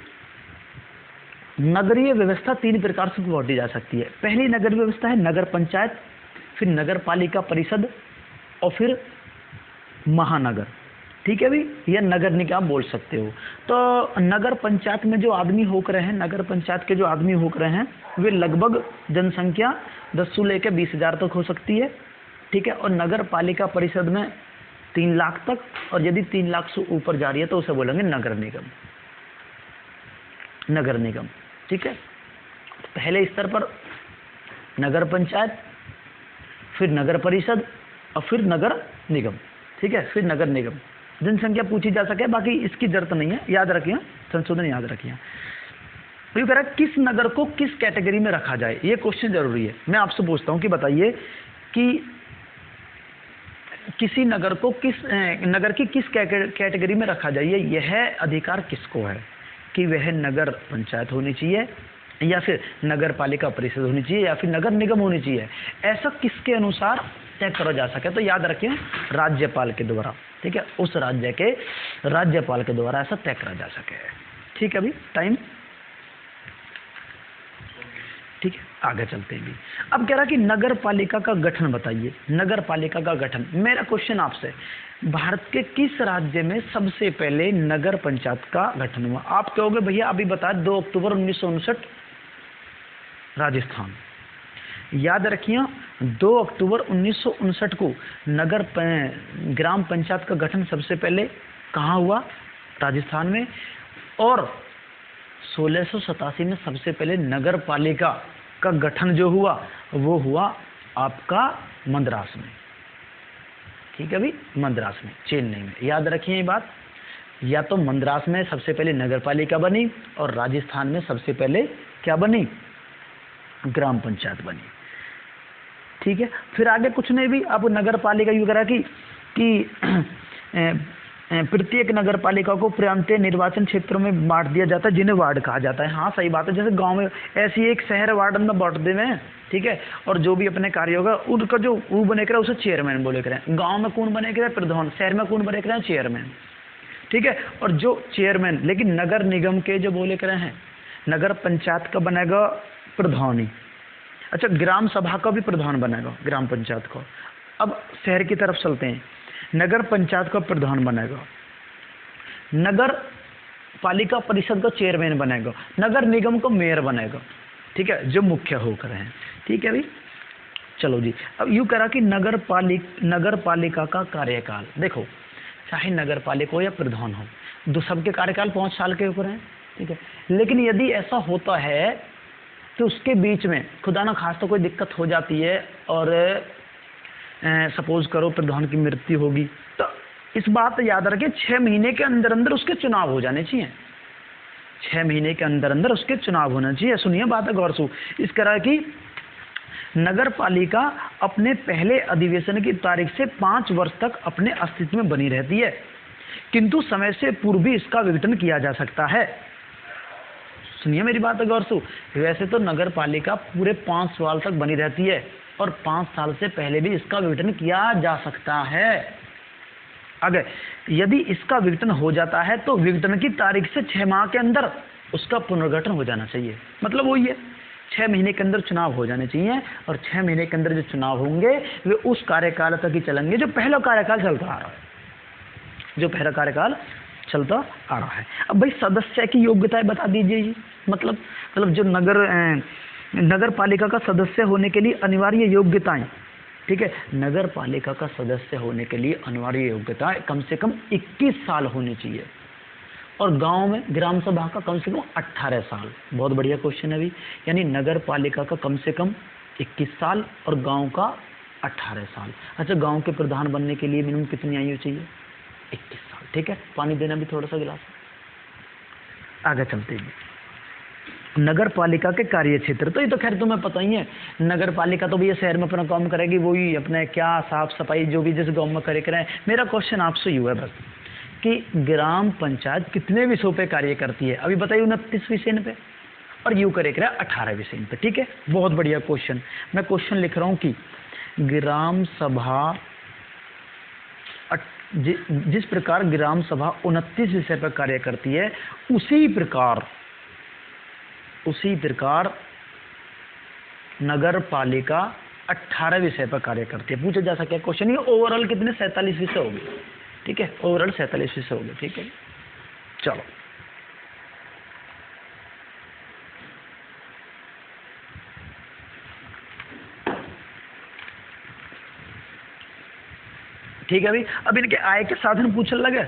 नगरीय व्यवस्था 3 प्रकार से बांटी जा सकती है। पहली नगरीय व्यवस्था है नगर पंचायत, फिर नगर पालिका परिषद, और फिर महानगर। ठीक है भी, यह नगर निगम बोल सकते हो। तो नगर पंचायत में जो आदमी होकर हैं, नगर पंचायत के जो आदमी होकर हैं, वे लगभग जनसंख्या 10 से लेकर 20,000 तक हो सकती है। ठीक है, और नगर पालिका परिषद में 3 लाख तक, और यदि 3 लाख से ऊपर जा रही है तो उसे बोलेंगे नगर निगम, नगर निगम। ठीक है, पहले स्तर पर नगर पंचायत, फिर नगर परिषद, और फिर नगर निगम। ठीक है, फिर नगर निगम। जनसंख्या पूछी जा सके, बाकी इसकी जरूरत नहीं है, याद रखिए, संशोधन याद रखिए। तो ये कह रहा है किस नगर को किस कैटेगरी में रखा जाए, ये क्वेश्चन जरूरी है। मैं आपसे पूछता हूँ कि बताइए कि किसी नगर को नगर की किस कैटेगरी में रखा जाए, यह अधिकार किसको है कि वह नगर पंचायत होनी चाहिए, या फिर नगर पालिका परिषद होनी चाहिए, या फिर नगर निगम होनी चाहिए। ऐसा किसके अनुसार तय करा जा सके? तो याद रखिए, राज्यपाल के द्वारा। ठीक है, उस राज्य के राज्यपाल के द्वारा ऐसा तय करा जा सके। ठीक है, अभी टाइम ठीक है, आगे चलते हैं भी। अब कह रहा कि नगर पालिका का गठन बताइए। नगर पालिका का गठन, मेरा क्वेश्चन आपसे, भारत के किस राज्य में सबसे पहले नगर पंचायत का गठन हुआ? आप कहोगे भैया अभी बताया 2 अक्टूबर 1959 राजस्थान। याद रखिए 2 अक्टूबर 1959 को ग्राम पंचायत का गठन सबसे पहले कहाँ हुआ? राजस्थान में। और 1687 में सबसे पहले नगर पालिका का गठन जो हुआ वो हुआ आपका मद्रास में। ठीक है भाई, मद्रास में, चेन्नई में। याद रखिए ये बात, या तो मद्रास में सबसे पहले नगर पालिका बनी और राजस्थान में सबसे पहले क्या बनी? ग्राम पंचायत बनी। ठीक है, फिर आगे कुछ नहीं भी, अब नगर पालिका यूँ करा कि प्रत्येक नगर पालिका को प्रांतीय निर्वाचन क्षेत्रों में बांट दिया जाता है जिन्हें वार्ड कहा जाता है। हाँ सही बात है, जैसे गांव में ऐसी एक शहर वार्ड में बांट दे में, ठीक है, और जो भी अपने कार्य होगा उनका जो वो बने करे उसे चेयरमैन बोले करें। गांव में कौन बने करे? प्रधान। शहर में कौन बने करे? चेयरमैन। ठीक है, और जो चेयरमैन, लेकिन नगर निगम के जो बोले करे हैं, नगर पंचायत का बनेगा प्रधान ही। अच्छा, ग्राम सभा का भी प्रधान बनेगा ग्राम पंचायत को। अब शहर की तरफ चलते हैं, नगर पंचायत का प्रधान बनेगा, नगर पालिका परिषद का चेयरमैन बनेगा, नगर निगम का मेयर बनेगा। ठीक है, जो मुख्य होकर हैं। ठीक है भाई, चलो जी। अब यूँ करा कि नगर पालिका का कार्यकाल, देखो चाहे नगर पालिका हो या प्रधान हो, दो सबके कार्यकाल 5 साल के ऊपर हैं। ठीक है, लेकिन यदि ऐसा होता है तो उसके बीच में खुदा ना खास तो कोई दिक्कत हो जाती है और सपोज करो प्रधान की मृत्यु होगी, तो इस बात याद रखें 6 महीने के अंदर अंदर उसके चुनाव हो जाने चाहिए। 6 महीने के अंदर अंदर उसके चुनाव होना चाहिए। सुनिए बात है गौर से, इस तरह की नगर पालिका अपने पहले अधिवेशन की तारीख से 5 वर्ष तक अपने अस्तित्व में बनी रहती है, किंतु समय से पूर्व भी इसका विघटन किया जा सकता है। सुनिए मेरी बात है गौर से, वैसे तो नगर पालिका पूरे 5 साल तक बनी रहती है और 5 साल से पहले भी इसका विघटन किया जा सकता है। अगर यदि इसका विघटन हो जाता है तो विघटन की तारीख से 6 माह के अंदर उसका पुनर्गठन हो जाना चाहिए। मतलब वही है, 6 महीने के अंदर चुनाव हो जाने चाहिए, और 6 महीने के अंदर जो चुनाव होंगे वे उस कार्यकाल तक ही चलेंगे जो पहला कार्यकाल चलता आ रहा है, जो पहला कार्यकाल चलता आ रहा है। अब भाई सदस्य की योग्यताएं बता दीजिए जी। मतलब जो नगर पालिका का सदस्य होने के लिए अनिवार्य योग्यताएं, ठीक है, नगर पालिका का सदस्य होने के लिए अनिवार्य योग्यताएं कम से कम 21 साल होनी चाहिए, और गांव में ग्राम सभा का कम से कम 18 साल। बहुत बढ़िया क्वेश्चन है अभी, यानी नगर पालिका का कम से कम 21 साल और गांव का 18 साल। अच्छा, गांव के प्रधान बनने के लिए मिनिमम कितनी आयु चाहिए? 21 साल। ठीक है, पानी देना भी थोड़ा सा गिलास। आगे चलते हैं, नगर पालिका के कार्य क्षेत्र, तो ये तो खैर तुम्हें पता ही है, नगर पालिका तो भैया शहर में अपना काम करेगी, वही अपने क्या साफ सफाई जो भी जिस गांव में करें। मेरा क्वेश्चन आपसे ये है बस कि ग्राम पंचायत कितने विषयों पे कार्य करती है? अभी बताइए 29 विषय पे, और यू करे 18 विषय पे। ठीक है, बहुत बढ़िया क्वेश्चन। मैं क्वेश्चन लिख रहा हूँ कि ग्राम सभा जिस प्रकार ग्राम सभा 29 विषय पर कार्य करती है, उसी प्रकार नगर पालिका 18 विषय पर कार्य करती है। पूछा जा सकता है क्वेश्चन, ये ओवरऑल कितने 47 विषय हो गए। ठीक है, ओवरऑल 47 विषय हो गए। ठीक है, चलो ठीक है भाई। अब इनके आय के साधन पूछने लगे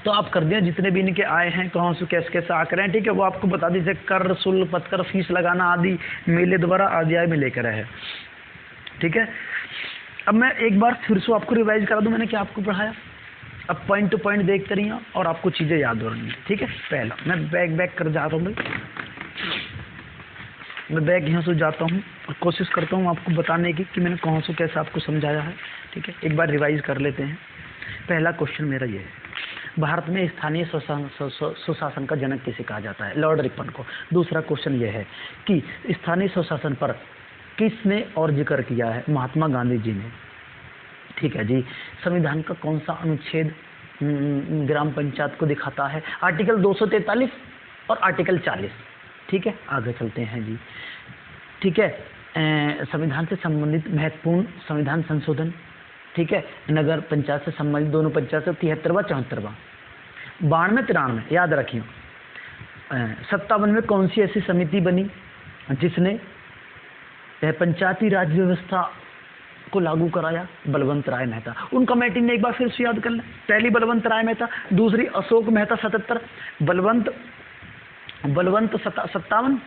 तो आप कर दिए, जितने भी इनके आय हैं, कहाँ से कैसे आकर हैं, ठीक है, वो आपको बता दीजिए। कर, शुल्क, पत्कर, फीस लगाना आदि मेले द्वारा आदियाय में लेकर है। ठीक है, अब मैं एक बार फिर से आपको रिवाइज करा दूं मैंने क्या आपको पढ़ाया। अब पॉइंट टू पॉइंट देखते रहिए और आपको चीज़ें याद हो रही हैं। ठीक है, पहला मैं बैक कर जाता हूँ भाई, मैं बैक यहाँ से जाता हूँ और कोशिश करता हूँ आपको बताने की कि मैंने कहाँ से कैसे आपको समझाया है। ठीक है, एक बार रिवाइज कर लेते हैं। पहला क्वेश्चन मेरा ये है, भारत में स्थानीय सुशासन का जनक किसे कहा जाता है? लॉर्ड रिपन को। दूसरा क्वेश्चन ये है कि स्थानीय सुशासन पर किसने और जिक्र किया है? महात्मा गांधी जी ने। ठीक है जी। संविधान का कौन सा अनुच्छेद ग्राम पंचायत को दिखाता है? आर्टिकल 243 और आर्टिकल 40। ठीक है, आगे चलते हैं जी। ठीक है, संविधान से संबंधित महत्वपूर्ण संविधान संशोधन, ठीक है, नगर पंचायत से संबंधित दोनों पंचायत से 73वां 74वां, 92 93 याद रखिए। 57 में कौन सी ऐसी समिति बनी जिसने पंचायती राज व्यवस्था को लागू कराया? बलवंत राय मेहता। उन कमेटी ने एक बार फिर से याद कर लें। पहली बलवंत राय मेहता, दूसरी अशोक मेहता 77, बलवंत 57,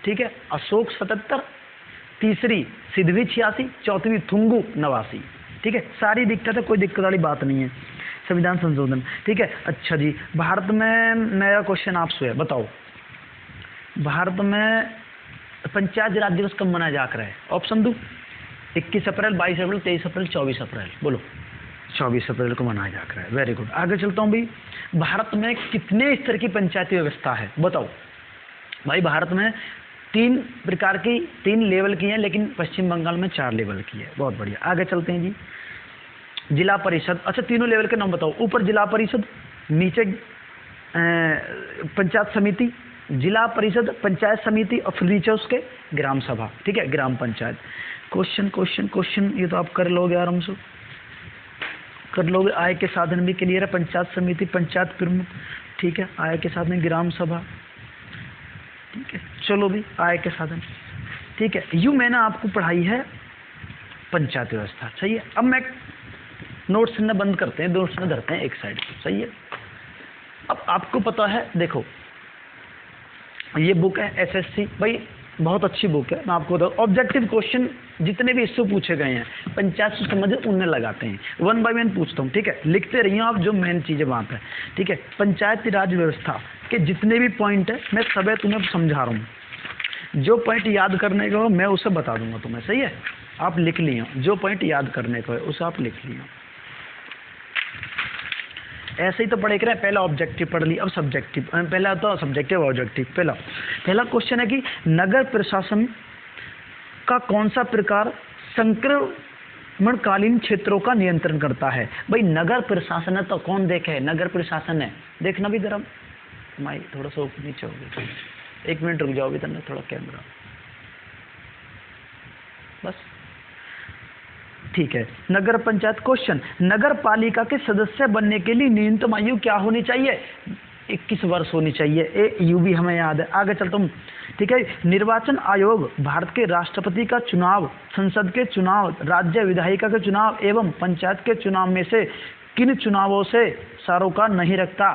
ठीक है, अशोक 77, तीसरी सिद्धवी 86, चौथी थुंगू 89, ठीक है। सारी दिक्कत है, कोई दिक्कत वाली बात नहीं है। संविधान संशोधन, ठीक है। अच्छा जी, भारत में मेरा क्वेश्चन आपसे है, बताओ भारत में पंचायत राज दिवस कब मनाया जा रहा है? ऑप्शन दूं? 21 अप्रैल, 22 अप्रैल, 23 अप्रैल, 24 अप्रैल, बोलो। 24 अप्रैल को मनाया जा रहा है। Very good. आगे चलता हूँ भाई। भारत में कितने स्तर की पंचायती व्यवस्था है बताओ भाई? भारत में 3 प्रकार की, 3 लेवल की है, लेकिन पश्चिम बंगाल में 4 लेवल की है। बहुत बढ़िया। आगे चलते हैं जी। जिला परिषद, अच्छा तीनों लेवल के नाम बताओ। ऊपर जिला परिषद, नीचे पंचायत समिति, जिला परिषद, पंचायत समिति, और फिर नीचे उसके ग्राम सभा, ठीक है, ग्राम पंचायत। क्वेश्चन ये तो आप कर लोगे आराम से, कर लोगे। आय के साधन भी क्लियर है। पंचायत समिति, पंचायत प्रमुख, ठीक है, आय के साधन ग्राम सभा, ठीक है। चलो भी, आय के साधन, ठीक है। यूं मैंने आपको पढ़ाई है पंचायत व्यवस्था, सही है। अब मैं नोट्स न बंद करते हैं, नोट्स न धरते हैं एक साइड, सही है। अब आपको पता है, देखो ये बुक है एसएससी, भाई बहुत अच्छी बुक है। मैं आपको बताऊँ, ऑब्जेक्टिव क्वेश्चन जितने भी इससे पूछे गए हैं पंचायत से संबंधित उनमें लगाते हैं। 1 बाय 1 पूछता हूँ, ठीक है। लिखते रहिए आप जो मेन चीज़ें वहाँ पे, ठीक है। पंचायती राज व्यवस्था के जितने भी पॉइंट है मैं सब तुम्हें समझा रहा हूँ। जो पॉइंट याद करने का हो मैं उसे बता दूंगा तुम्हें, सही है। आप लिख लियो, जो पॉइंट याद करने का है उसे आप लिख लियो। ऐसे ही तो पढ़े कर पहला ऑब्जेक्टिव पढ़ ली, अब सब्जेक्टिव, पहला तो सब्जेक्टिव ऑब्जेक्टिव। पहला क्वेश्चन है कि नगर प्रशासन का कौन सा प्रकार संक्रमणकालीन क्षेत्रों का नियंत्रण करता है? भाई नगर प्रशासन है तो कौन देखे? नगर प्रशासन है, देखना भी जरा माई थोड़ा सा नीचे हो गया, 1 मिनट रुक जाओ भी, तने थोड़ा कैमरा, बस ठीक है। नगर पंचायत क्वेश्चन, नगर पालिका के सदस्य बनने के लिए न्यूनतम आयु क्या होनी चाहिए? 21 वर्ष होनी चाहिए। यू भी हमें याद है। आगे चलता हूँ, ठीक है। निर्वाचन आयोग भारत के राष्ट्रपति का चुनाव, संसद के चुनाव, राज्य विधायिका के चुनाव एवं पंचायत के चुनाव में से किन चुनावों से सरोकार नहीं रखता?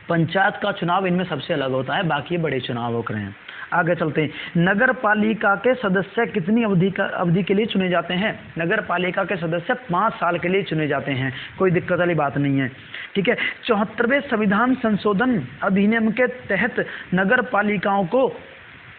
पंचायत का चुनाव इनमें सबसे अलग होता है, बाकी बड़े चुनाव हो रहे हैं। आगे चलते हैं। नगर पालिका के सदस्य कितनी अवधि के लिए चुने जाते हैं? नगर पालिका के सदस्य 5 साल के लिए चुने जाते हैं, कोई दिक्कत वाली बात नहीं है, ठीक है। 74वें संविधान संशोधन अधिनियम के तहत नगर पालिकाओं को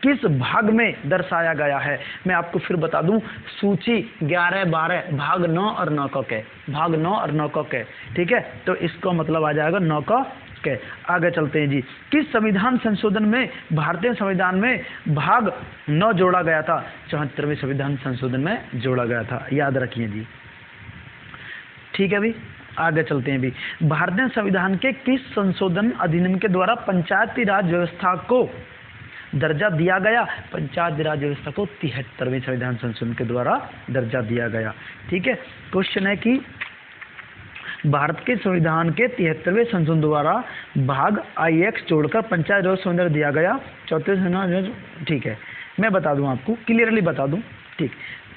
किस भाग में दर्शाया गया है? मैं आपको फिर बता दूं, सूची 11, 12, भाग 9 और 9 के, भाग 9 और 9 के, ठीक है। तो इसका मतलब आ जाएगा 9 के। आगे चलते हैं जी। किस संविधान संशोधन में भारतीय संविधान में भाग 9 जोड़ा गया था? 74वें संविधान संशोधन में जोड़ा गया था, याद रखिए जी, ठीक है भी। आगे चलते हैं भी। भारतीय संविधान के किस संशोधन अधिनियम के द्वारा पंचायती राज व्यवस्था को दर्जा दिया गया? पंचायती राज व्यवस्था को 73वें संविधान संशोधन के द्वारा दर्जा दिया गया, ठीक है। क्वेश्चन है कि भारत के संविधान के 73वें संशोधन द्वारा भाग IX जोड़कर पंचायत राज संविधान दिया गया। 34वें संविधान, ठीक है, मैं बता दूं आपको, क्लियरली बता दूं, ठीक।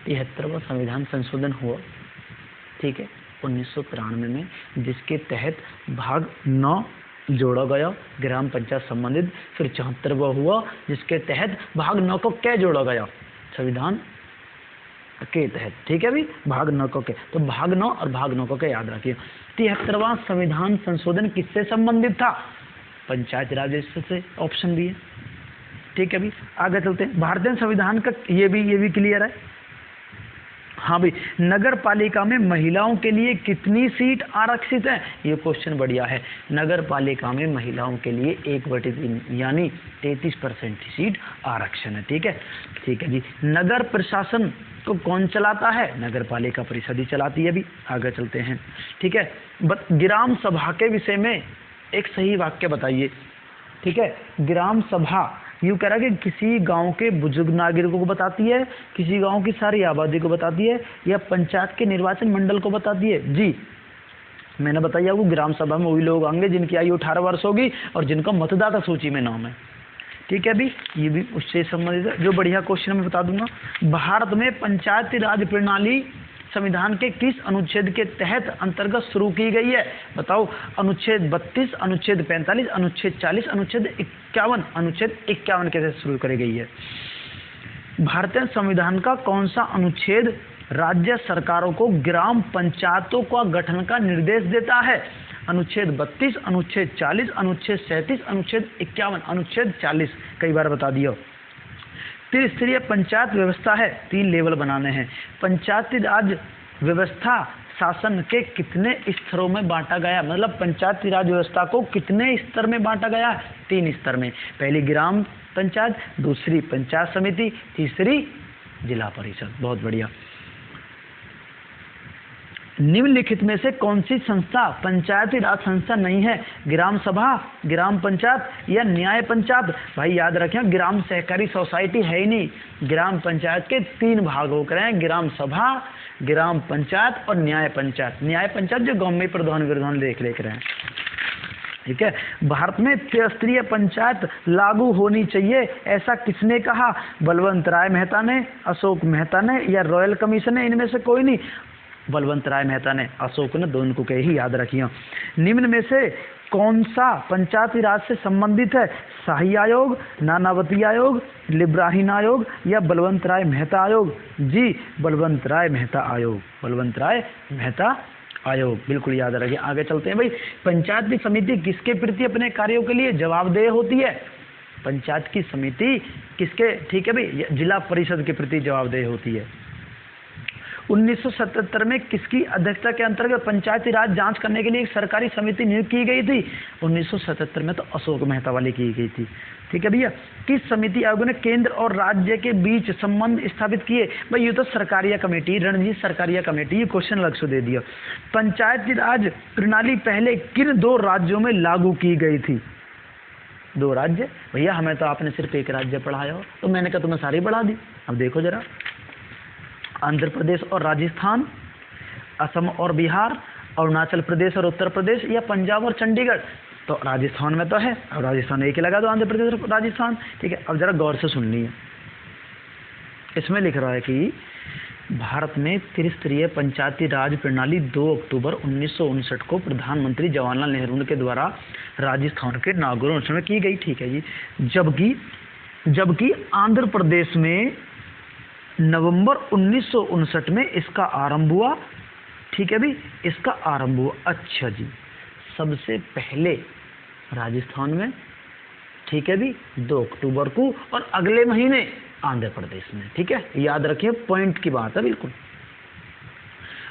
73वां संविधान संशोधन हुआ, ठीक है, 1993 में, जिसके तहत भाग 9 जोड़ा गया, ग्राम पंचायत संबंधित। फिर 74वां हुआ जिसके तहत भाग 9 को क्या जोड़ा गया? संविधान के तहत, ठीक है भी, भाग 9 के। तो भाग 9 और भाग 9 के याद रखिए। 73वां संविधान संशोधन किससे संबंधित था? पंचायत राज से, ऑप्शन भी है, ठीक है भी। आगे चलते हैं। भारतीय संविधान का ये भी क्लियर है। हाँ भाई, नगर पालिका में महिलाओं के लिए कितनी सीट आरक्षित है? ये क्वेश्चन बढ़िया है। नगर पालिका में महिलाओं के लिए 1/3 यानी 33% की सीट आरक्षण है, ठीक है, ठीक है जी। नगर प्रशासन को कौन चलाता है? नगर पालिका परिषद ही चलाती है भी। आगे चलते हैं, ठीक है। ग्राम सभा के विषय में एक सही वाक्य बताइए, ठीक है। ग्राम सभा यूँ कह रहा है कि किसी गांव के बुजुर्ग नागरिकों को बताती है, किसी गांव की सारी आबादी को बताती है, या पंचायत के निर्वाचन मंडल को बताती है। जी मैंने बताया आपको ग्राम सभा में वही लोग आएंगे जिनकी आयु 18 वर्ष होगी और जिनका मतदाता सूची में नाम है। ठीक है अभी ये भी उससे संबंधित है। जो बढ़िया क्वेश्चन मैं बता दूंगा, भारत में पंचायती राज प्रणाली संविधान के किस अनुच्छेद के तहत अंतर्गत शुरू की गई है? बताओ। अनुच्छेद 32, अनुच्छेद 45, अनुच्छेद 40, अनुच्छेद 51। अनुच्छेद 51 के तहत शुरू करी गई है। भारतीय संविधान का कौन सा अनुच्छेद राज्य सरकारों को ग्राम पंचायतों का गठन का निर्देश देता है? अनुच्छेद 32, अनुच्छेद 40, अनुच्छेद 37, अनुच्छेद 51। अनुच्छेद 40 कई बार बता दिया। त्रिस्तरीय पंचायत व्यवस्था है, 3 लेवल बनाने हैं। पंचायती राज व्यवस्था शासन के कितने स्तरों में बांटा गया? मतलब पंचायती राज व्यवस्था को कितने स्तर में बांटा गया? 3 स्तर में। पहली ग्राम पंचायत, दूसरी पंचायत समिति, तीसरी जिला परिषद। बहुत बढ़िया। निम्नलिखित में से कौन सी संस्था पंचायती राज संस्था नहीं है? ग्राम सभा, ग्राम पंचायत या न्याय पंचायत? भाई याद रखें, ग्राम सहकारी सोसाइटी है ही नहीं। ग्राम पंचायत के 3 भाग होकर हैं, ग्राम सभा, ग्राम पंचायत और न्याय पंचायत। न्याय पंचायत जो गांव में प्रधान विधान देख रहे हैं। ठीक है। भारत में त्रिस्तरीय पंचायत लागू होनी चाहिए, ऐसा किसने कहा? बलवंत राय मेहता ने, अशोक मेहता ने या रॉयल कमीशन ने? इनमें से कोई नहीं। बलवंत राय मेहता ने, अशोक ने, दोनों को कहे ही याद रखिए। निम्न में से कौन सा पंचायती राज से संबंधित है? शाही आयोग, नानावती आयोग, लिब्राहीन आयोग या बलवंत राय मेहता आयोग? जी बलवंत राय मेहता आयोग। बलवंत राय मेहता आयोग बिल्कुल याद रखिए। आगे चलते हैं भाई। पंचायत की समिति किसके प्रति अपने कार्यों के लिए जवाबदेह होती है? पंचायत की समिति किसके, ठीक है भाई, जिला परिषद के प्रति जवाबदेह होती है। 1977 में किसकी अध्यक्षता के अंतर्गत पंचायती राज जांच करने के लिए एक सरकारी समिति नियुक्त की गई थी? 1977 में तो अशोक मेहता वाली की गई थी। ठीक है भैया। किस समिति आयोग ने केंद्र और राज्य के बीच संबंध स्थापित किए? भाई ये तो सरकारिया कमेटी, रणजीत सरकारिया कमेटी। ये क्वेश्चन अलग से दे दिया। पंचायती राज प्रणाली पहले किन 2 राज्यों में लागू की गई थी? 2 राज्य? भैया हमें तो आपने सिर्फ एक राज्य पढ़ाया हो, तो मैंने कहा तुम्हें सारी पढ़ा दी। अब देखो जरा, आंध्र प्रदेश और राजस्थान, असम और बिहार, अरुणाचल प्रदेश और उत्तर प्रदेश या पंजाब और चंडीगढ़? तो राजस्थान में तो है, अब राजस्थान एक ही लगा दो, आंध्र प्रदेश और राजस्थान। ठीक है। अब जरा गौर से सुन लीजिए। इसमें लिख रहा है कि भारत में त्रिस्तरीय पंचायती राज प्रणाली 2 अक्टूबर 1959 को प्रधानमंत्री जवाहरलाल नेहरू के द्वारा राजस्थान के नागौर में की गई। ठीक है जी। जबकि आंध्र प्रदेश में नवंबर 1959 में इसका आरंभ हुआ। ठीक है भी, इसका आरंभ हुआ। अच्छा जी, सबसे पहले राजस्थान में, ठीक है भी, 2 अक्टूबर को, और अगले महीने आंध्र प्रदेश में। ठीक है, याद रखिए, पॉइंट की बात है बिल्कुल।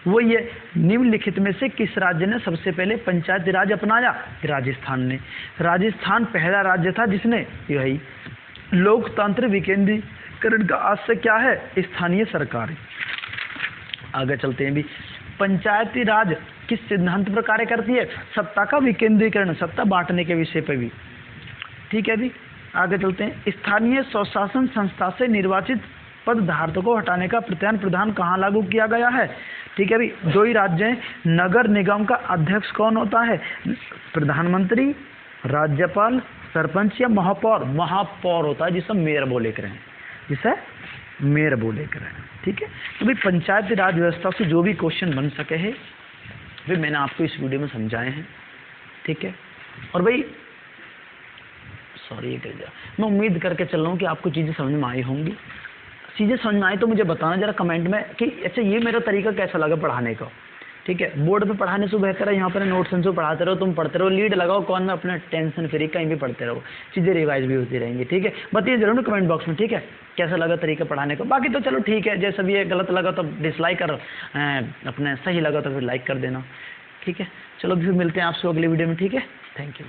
वो ये निम्नलिखित में से किस राज्य ने सबसे पहले पंचायती राज अपनाया? राजस्थान ने। राजस्थान पहला राज्य था जिसने, यही लोकतंत्र विकेंद्रीकरण का आशय क्या है? स्थानीय सरकार। आगे चलते हैं भी। पंचायती राज किस सिद्धांत पर कार्य करती है? सत्ता का विकेंद्रीकरण, सत्ता बांटने के विषय पर भी। ठीक है भी। आगे चलते हैं। स्थानीय स्वशासन संस्था से निर्वाचित पदधारकों को हटाने का प्रावधान कहाँ लागू किया गया है? ठीक है भी। 2 ही राज्य हैं। नगर निगम का अध्यक्ष कौन होता है? प्रधानमंत्री, राज्यपाल, सरपंच या महापौर? महापौर होता है, जिसे मेयर बोले कर हैं, जिसे मेयर बोले कर हैं। ठीक है। तो भाई पंचायती राज व्यवस्था से जो भी क्वेश्चन बन सके हैं वे मैंने आपको इस वीडियो में समझाए हैं। ठीक है। और भाई सॉरी, मैं उम्मीद करके चल रहा हूँ कि आपको चीज़ें समझ में आई होंगी। चीज़ें समझ में आई तो मुझे बताना जरा कमेंट में कि अच्छा ये मेरा तरीका कैसा लगा पढ़ाने का। ठीक है। बोर्ड पे पढ़ाने से बेहतर है यहाँ पर नोट्स से पढ़ाते रहो, तुम पढ़ते रहो, लीड लगाओ कौन में, अपना टेंशन फ्री कहीं भी पढ़ते रहो, चीज़ें रिवाइज भी होती रहेंगी। ठीक है। बताइए जरूर कमेंट बॉक्स में। ठीक है, कैसा लगा तरीका पढ़ाने का। बाकी तो चलो ठीक है, जैसा भी ये गलत लगा तो डिसलाइक कर, अपने सही लगा तो फिर लाइक कर देना। ठीक है। चलो फिर मिलते हैं आपसे अगली वीडियो में। ठीक है। Thank you.